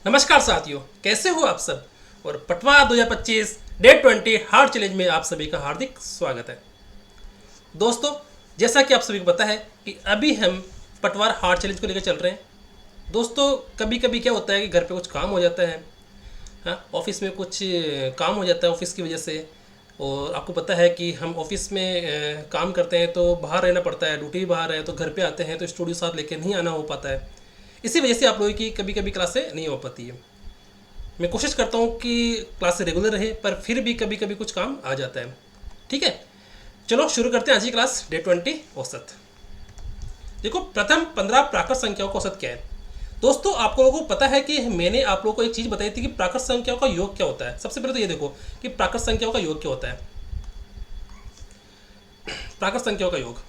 नमस्कार साथियों, कैसे हो आप सब। और पटवा 2025 डे 20 हार्ड चैलेंज में आप सभी का हार्दिक स्वागत है। दोस्तों, जैसा कि आप सभी को पता है कि अभी हम पटवार हार्ड चैलेंज को लेकर चल रहे हैं। दोस्तों, कभी कभी क्या होता है कि घर पे कुछ काम हो जाता है, हाँ, ऑफिस में कुछ काम हो जाता है ऑफिस की वजह से। और आपको पता है कि हम ऑफिस में काम करते हैं तो बाहर रहना पड़ता है, ड्यूटी भी बाहर है, तो घर पे आते हैं तो स्टूडियो साथ लेके नहीं आना हो पाता है। इसी वजह से आप लोगों की कभी कभी क्लासें नहीं हो पाती है। मैं कोशिश करता हूँ कि क्लास रेगुलर रहे, पर फिर भी कभी कभी कुछ काम आ जाता है। ठीक है, चलो शुरू करते हैं आज की क्लास डे 20 औसत। देखो, प्रथम 15 प्राकृत संख्याओं का औसत क्या है। दोस्तों, आप लोगों को पता है कि मैंने आप लोगों को एक चीज़ बताई थी कि प्राकृत संख्याओं का योग क्या होता है। सबसे पहले तो ये देखो कि प्राकृत संख्याओं का योग क्या होता है। प्राकृत संख्याओं का योग,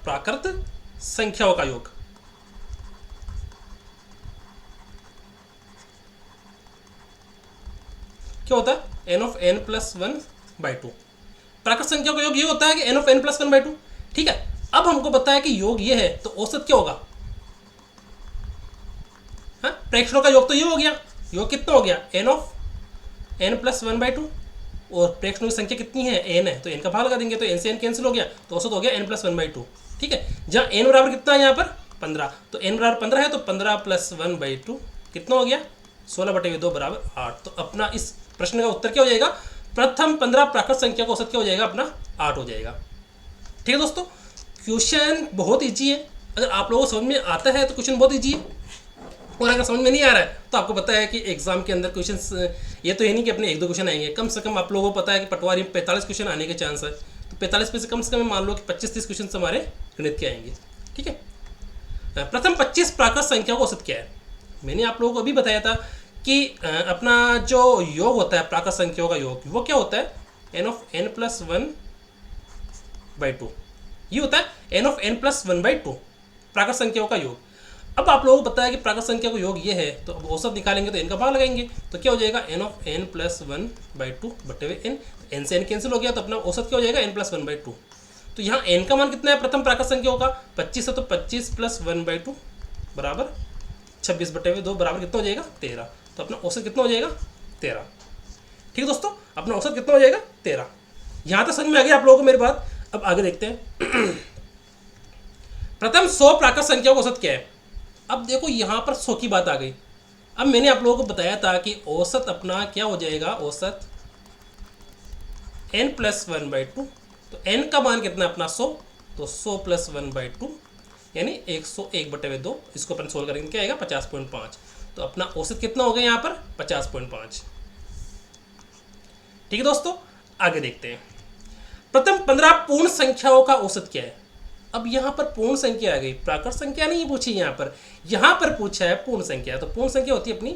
प्राकृत संख्याओं का योग क्या होता है? N of N plus one by two. प्राकृत संख्या का योग ये होता है कि n of N plus one by two. ठीक है, अब हमको पता है कि योग ये है, तो औसत क्या होगा? हाँ, प्रेक्षणों का योग तो ये हो गया। योग कितना हो गया? N of N plus one by two. और प्रेक्षणों की संख्या कितनी है? एन है, तो एन का भाग लगा देंगे, तो एन से एन कैंसिल हो गया, तो औसत हो गया N plus one by two. ठीक है, जहाँ एन बराबर कितना है यहाँ पर? 15, तो एन बराबर 15 है, तो 15 प्लस वन बाई टू कितना हो गया? 16/2 बराबर 8। तो अपना इस प्रश्न का उत्तर क्या हो जाएगा? प्रथम 15 प्राकृत संख्या का औसत क्या हो जाएगा? अपना 8 हो जाएगा। ठीक है दोस्तों, क्वेश्चन बहुत ईजी है। अगर आप लोगों को समझ में आता है तो क्वेश्चन बहुत ईजी है, और अगर समझ में नहीं आ रहा है तो आपको पता है कि एग्जाम के अंदर क्वेश्चन ये तो है नहीं कि अपने एक दो क्वेश्चन आएंगे। कम से कम आप लोगों को पता है कि पटवारी में 45 क्वेश्चन आने के चांस है, तो 45 में से कम मान लो कि 25-30 क्वेश्चन हमारे गणित के आएंगे। ठीक है, प्रथम 25 प्राकृत संख्या का औसत क्या है? मैंने आप लोगों को अभी बताया था कि अपना जो योग होता है प्राकृत संख्याओं का योग, वो क्या होता है? N of N plus one by two. ये होता है N of N plus one by two, प्राकृत संख्याओं का योग। अब आप लोगों को पता है कि प्राकृत संख्या का योग ये है, तो अब औसत निकालेंगे तो एन का भाग लगाएंगे, तो क्या हो जाएगा? N of N plus one by two बटे हुए एन। एन से एन कैंसिल हो गया, तो अपना औसत क्या हो जाएगा? N plus one by two. तो यहाँ एन का मान कितना है प्रथम प्राकृत संख्याओं का? 25 है, तो 25 प्लस वन बाई टू बराबर 26/2 बराबर कितना हो जाएगा? 13। तो अपना औसत कितना हो जाएगा? 13। ठीक है दोस्तों, अपना औसत कितना हो जाएगा? 13। यहाँ तक समझ में आ गया आप लोगों को मेरी बात। अब आगे देखते हैं। प्रथम 100 प्राकृत संख्याओं का औसत क्या है? अब देखो, यहाँ पर 100 की बात आ गई। अब मैंने आप लोगों को बताया था कि औसत अपना क्या हो जाएगा? औसत n plus one by two. तो n का मान कितना अपना? 100, तो 100 प्लस वन बाई टू यानी 101/2। इसको अपन सोल्व करेंगे, क्या आएगा? 50.5। तो अपना औसत कितना हो गया यहाँ पर? 50.5। ठीक है दोस्तों, आगे देखते हैं। प्रथम 15 पूर्ण संख्याओं का औसत क्या है? अब यहाँ पर पूर्ण संख्या आ गई, प्राकृत संख्या नहीं पूछी यहाँ पर पूछा है पूर्ण संख्या। तो पूर्ण संख्या होती है अपनी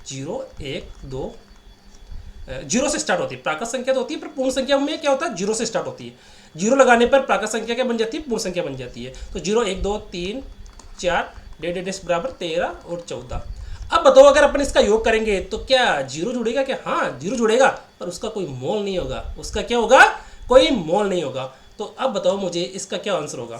0, 1, 2, 0 से स्टार्ट होती है। प्राकृत संख्या तो होती है, पर पूर्ण संख्या में क्या होता है? 0 से स्टार्ट होती है। 0 लगाने पर प्राकृत संख्या क्या बन जाती है? पूर्ण संख्या बन जाती है। तो 0, 1, 2, 3, 4, डेढ़ बराबर 13 और 14। अब बताओ, अगर अपन इसका योग करेंगे तो क्या 0 जुड़ेगा? क्या? हाँ, 0 जुड़ेगा, पर उसका कोई मोल नहीं होगा। उसका क्या होगा? कोई मोल नहीं होगा। तो अब बताओ मुझे इसका क्या आंसर होगा।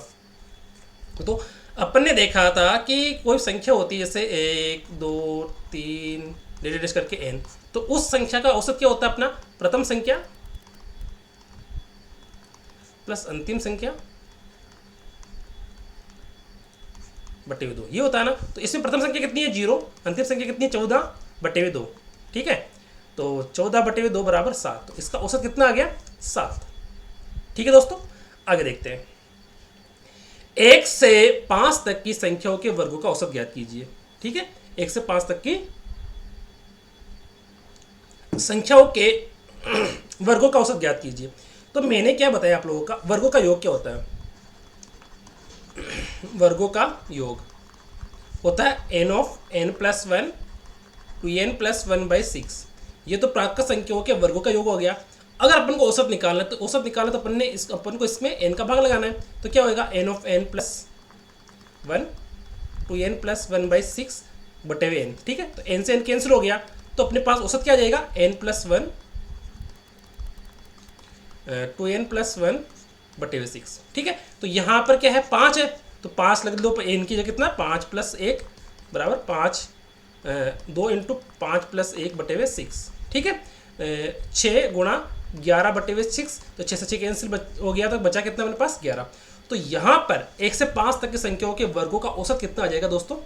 तो अपन ने देखा था कि कोई संख्या होती है जैसे 1, 2, 3 डेढ़ करके n, तो उस संख्या का औसत क्या होता है? अपना प्रथम संख्या प्लस अंतिम संख्या बटे हुए 2, ये होता है ना। तो इसमें प्रथम संख्या कितनी है? 0। अंतिम संख्या कितनी है? 14/2। ठीक है, तो 14/2 बराबर 7। तो इसका औसत कितना आ गया? 7। ठीक है दोस्तों, आगे देखते हैं। 1 से 5 तक की संख्याओं के वर्गों का औसत ज्ञात कीजिए। ठीक है, 1 से 5 तक की संख्याओं के वर्गों का औसत ज्ञात कीजिए। तो मैंने क्या बताया आप लोगों का? वर्गों का योग क्या होता है? वर्गों का योग होता है N of N plus one two N plus one by 6। ये तो प्राकृत संख्याओं के वर्गों का योग हो गया। अगर अपन को औसत निकालना है, तो औसत निकालना तो अपन को इसमें n का भाग लगाना है। तो क्या होएगा? N of N plus one two N plus one by 6 बटे हुए n। ठीक है, तो n से n कैंसिल हो गया, तो अपने पास औसत क्या आ जाएगा? n plus one two N plus one बटे हुए 6। ठीक है, तो यहाँ पर क्या है 5 है, तो 5 लग दो एन की जगह कितना 5 + 1 बराबर 5 2 × 5 + 1 बटे हुए 6। ठीक है, 6 गुणा 11 बटे हुए 6, तो 6 से 6 कैंसिल हो गया, तो बचा कितना मेरे पास 11। तो यहाँ पर 1 से 5 तक की संख्याओं के वर्गों का औसत कितना आ जाएगा दोस्तों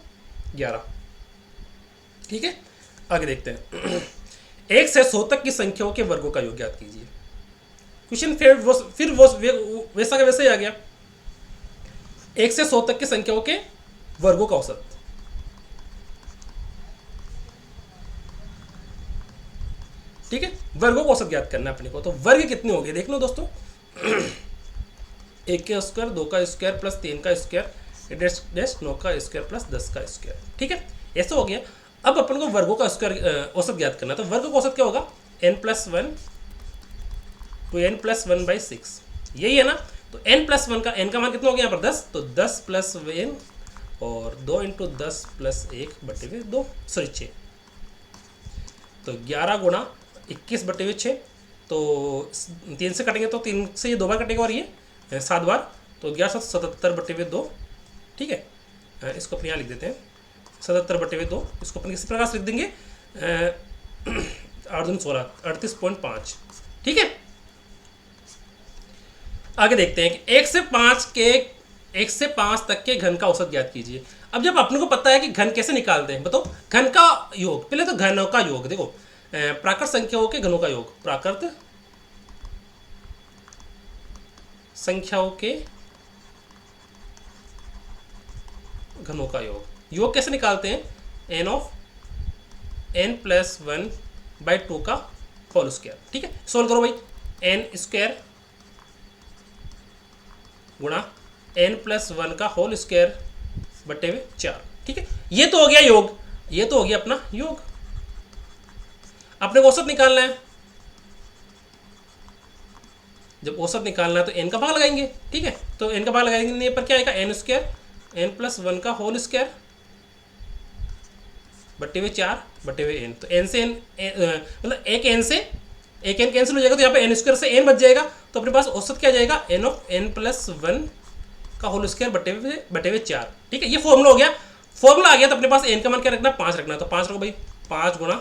11। ठीक है, आगे देखते हैं 1 से 100 तक की संख्याओं के वर्गों का योग ज्ञात कीजिए। क्वेश्चन फिर वैसा का वैसा ही आ गया। 1 से 100 तक की संख्याओं के वर्गों का औसत। ठीक है, वर्गों का औसत ज्ञात करना है अपने को। तो वर्ग कितने हो गए देख लो दोस्तों 1 का स्क्वायर 2 का स्क्वायर प्लस 3 का स्क्वायर डैश डैश 9 का स्क्वायर प्लस 10 का स्क्वायर। ठीक है, ऐसा हो गया। अब अपन को वर्गों का स्क्वायर औसत ज्ञात करना है। तो वर्ग का औसत क्या होगा n+1 to n+1/6, यही है ना। तो n+1 का n का मान कितना हो गया यहाँ पर 10, तो 10 + n और 2 × 10 + 1 बटे हुए 2 सॉरी 6, तो 11 गुणा 21 बटे हुए 6, तो 3 से कटेंगे तो 3 से ये 2 बार कटेगा और ये 7 बार, तो 1177 बटे हुए 2। ठीक है, इसको अपने यहाँ लिख देते हैं 77 बटे हुए 2। इसको अपन किसी प्रकार से लिख देंगे 8 दूनी 16 38.5। ठीक है, आगे देखते हैं कि 1 से 5 तक के घन का औसत ज्ञात कीजिए। अब जब अपने को पता है कि घन कैसे निकालते हैं बताओ, घन का योग, पहले तो घनों का योग देखो, प्राकृत संख्याओं के घनों का योग, प्राकृत संख्याओं के घनों का योग कैसे निकालते हैं n+1/2 का होल स्क्वायर। ठीक है, सोल्व करो भाई, n² गुणा n+1 का होल स्क्वायर बटे हुए 4। ठीक है, ये तो हो गया योग, ये तो हो गया अपना योग। अपने को औसत निकालना है, जब औसत निकालना है तो n का भाग लगाएंगे। ठीक है, तो n का भाग लगाएंगे पर क्या आएगा n² n+1 का होल स्क्वायर बटे हुए 4 बटे हुए n। तो n से n मतलब एक n कैंसिल हो जाएगा, तो यहाँ पे n² से n बच जाएगा, तो अपने पास औसत क्या जाएगा n+1 का होल स्क्वायर बटे हुए 4। ठीक है, ये फॉर्मूला हो गया, फॉर्मूला आ गया। तो अपने पास n का मान क्या रखना है 5 रखना है, तो 5 रखो भाई, 5 गुणा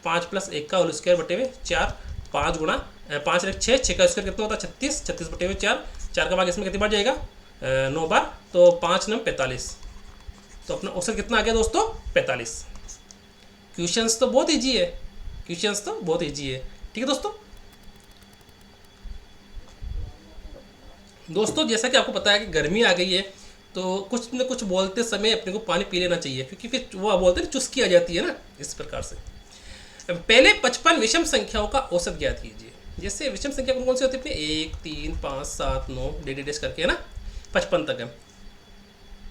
5 + 1 का होल स्क्वायर बटे हुए 4, 5 गुणा 5 × 6, 6 का स्क्वायर कितना होता है 36, 36 बटे हुए 4, 4 का भाग इसमें कितनी बार जाएगा 9 बार, तो 5 9 45, तो अपना औसत कितना आ गया दोस्तों 45। क्वेश्चंस तो बहुत ईजी है, क्वेश्चंस तो बहुत ईजी है। ठीक है दोस्तों जैसा कि आपको पता है कि गर्मी आ गई है, तो कुछ न कुछ बोलते समय अपने को पानी पी लेना चाहिए, क्योंकि फिर वो बोलते हैं चुस्की आ जाती है ना, इस प्रकार से। पहले 55 विषम संख्याओं का औसत ज्ञात कीजिए। जैसे विषम संख्या कौन सी होती है अपनी 1 3 5 7 9 डेश करके है ना, 55 तक है।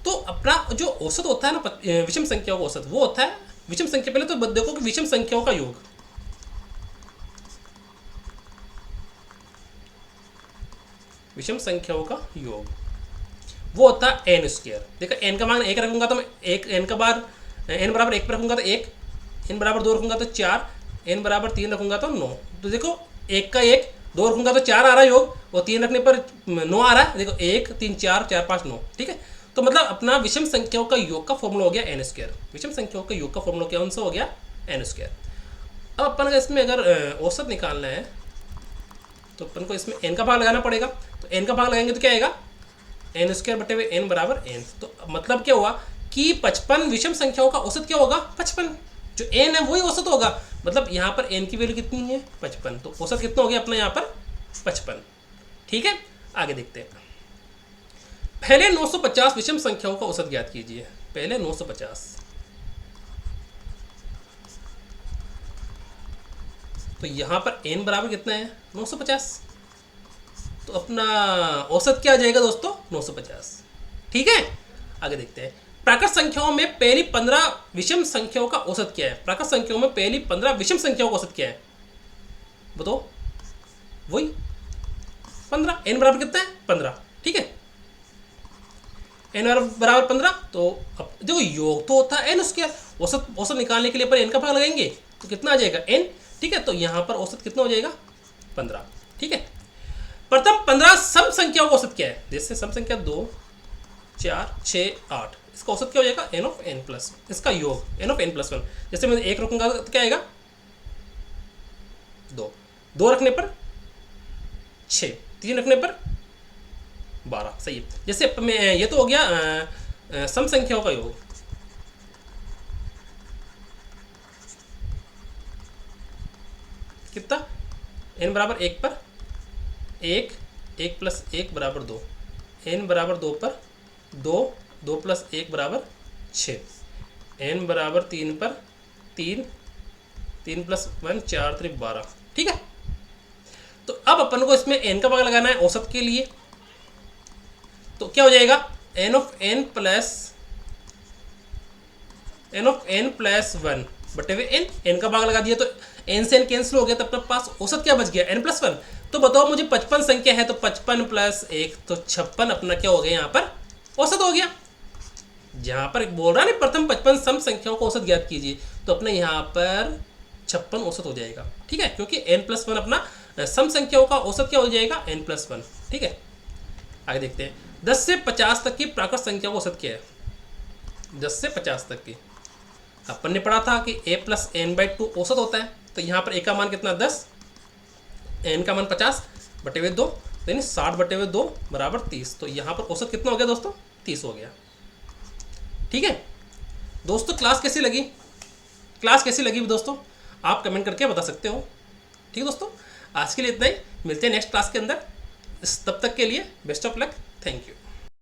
तो अपना जो औसत होता है ना विषम संख्याओं का औसत, वो होता है विषम संख्या, पहले तो देखो कि विषम संख्याओं का योग, विषम संख्याओं का योग वो होता है n²। देखो n का मान 1 रखूंगा तो मैं n बराबर 1 पर रखूंगा तो 1, n बराबर 2 रखूंगा तो 4, n बराबर 3 रखूंगा तो 9। तो देखो 1 का 1, 2 रखूंगा तो 4 आ रहा है योग, और 3 रखने पर 9 आ रहा है। देखो 1 3 4 4 5 9। ठीक है, तो मतलब अपना विषम संख्याओं का योग का फॉर्मूला हो गया n²। विषम संख्याओं का योग का फॉर्मूला क्या उनसे हो गया n²। अब अपन का इसमें अगर औसत निकालना है तो अपन को इसमें n का भाग लगाना पड़ेगा। तो n का भाग लगाएंगे तो क्या आएगा n² बटे हुए n बराबर n। तो मतलब क्या हुआ कि 55 विषम संख्याओं का औसत क्या होगा 55, जो n है वही औसत होगा। मतलब यहाँ पर n की वैल्यू कितनी है 55, तो औसत कितना हो गया अपना यहाँ पर 55। ठीक है, आगे देखते हैं। पहले 950 विषम संख्याओं का औसत ज्ञात कीजिए। पहले 950, तो यहाँ पर n बराबर कितना है 950, तो अपना औसत क्या आ जाएगा दोस्तों 950। ठीक है, आगे देखते हैं। प्राकृत संख्याओं में पहली 15 विषम संख्याओं का औसत क्या है। प्राकृत संख्याओं में पहली 15 विषम संख्याओं का औसत क्या है बताओ, वही 15, n बराबर कितना है 15। ठीक है, n बराबर 15, तो अब देखो योग तो होता है n², औसत निकालने के लिए पर n का भाग लगाएंगे तो कितना आ जाएगा n। ठीक है, तो यहाँ पर औसत कितना हो जाएगा 15। ठीक है, प्रथम 15 सम संख्याओं का औसत क्या है? जैसे सम संख्या 2 4 6 8, इसका औसत क्या हो जाएगा? एन ऑफ एन प्लस, इसका योग N of N plus one. जैसे मैं 1 रखूंगा तो क्या आएगा? 2, 2 रखने पर 6, 3 रखने पर 12, सही है। जैसे मैं ये तो हो गया सम संख्याओं का योग। कितना? n बराबर 1 पर 1, 1 प्लस 1 बराबर 2, n बराबर 2 पर 2, 2 प्लस 1 बराबर 6, n बराबर 3 पर 3, 3 प्लस 1 4 3 12, ठीक है। तो अब अपन को इसमें n का पता लगाना है औसत के लिए, तो क्या हो जाएगा? n ऑफ n प्लस 1 बटे हुए n का भाग लगा दिया तो n से n कैंसिल हो गया, तो अपने पास औसत क्या बच गया? n plus 1। तो बताओ मुझे 55 संख्या है तो 55 प्लस 1 तो 56 अपना क्या हो गया? यहाँ पर औसत हो गया। जहाँ पर बोल रहा है ना प्रथम 55 सम संख्याओं को औसत ज्ञात कीजिए, तो अपने यहाँ पर 56 औसत हो जाएगा, ठीक है, क्योंकि n प्लस 1 अपना सम संख्याओं का औसत क्या हो जाएगा? n प्लस 1, ठीक है। आगे देखते हैं 10 से 50 तक की प्राकृत संख्या का औसत क्या है? 10 से 50 तक की अपन ने पढ़ा था कि a प्लस एन बाई 2 औसत होता है, तो यहाँ पर a का मान कितना? 10, n का मान 50 बटे हुए 2, तो यानी 60 बटे हुए 2 बराबर 30, तो यहाँ पर औसत कितना हो गया दोस्तों? 30 हो गया, ठीक है। दोस्तों क्लास कैसी लगी? क्लास कैसी लगी दोस्तों आप कमेंट करके बता सकते हो, ठीक है दोस्तों। आज के लिए इतना ही, मिलते हैं नेक्स्ट क्लास के अंदर। तब तक के लिए best of luck, thank you.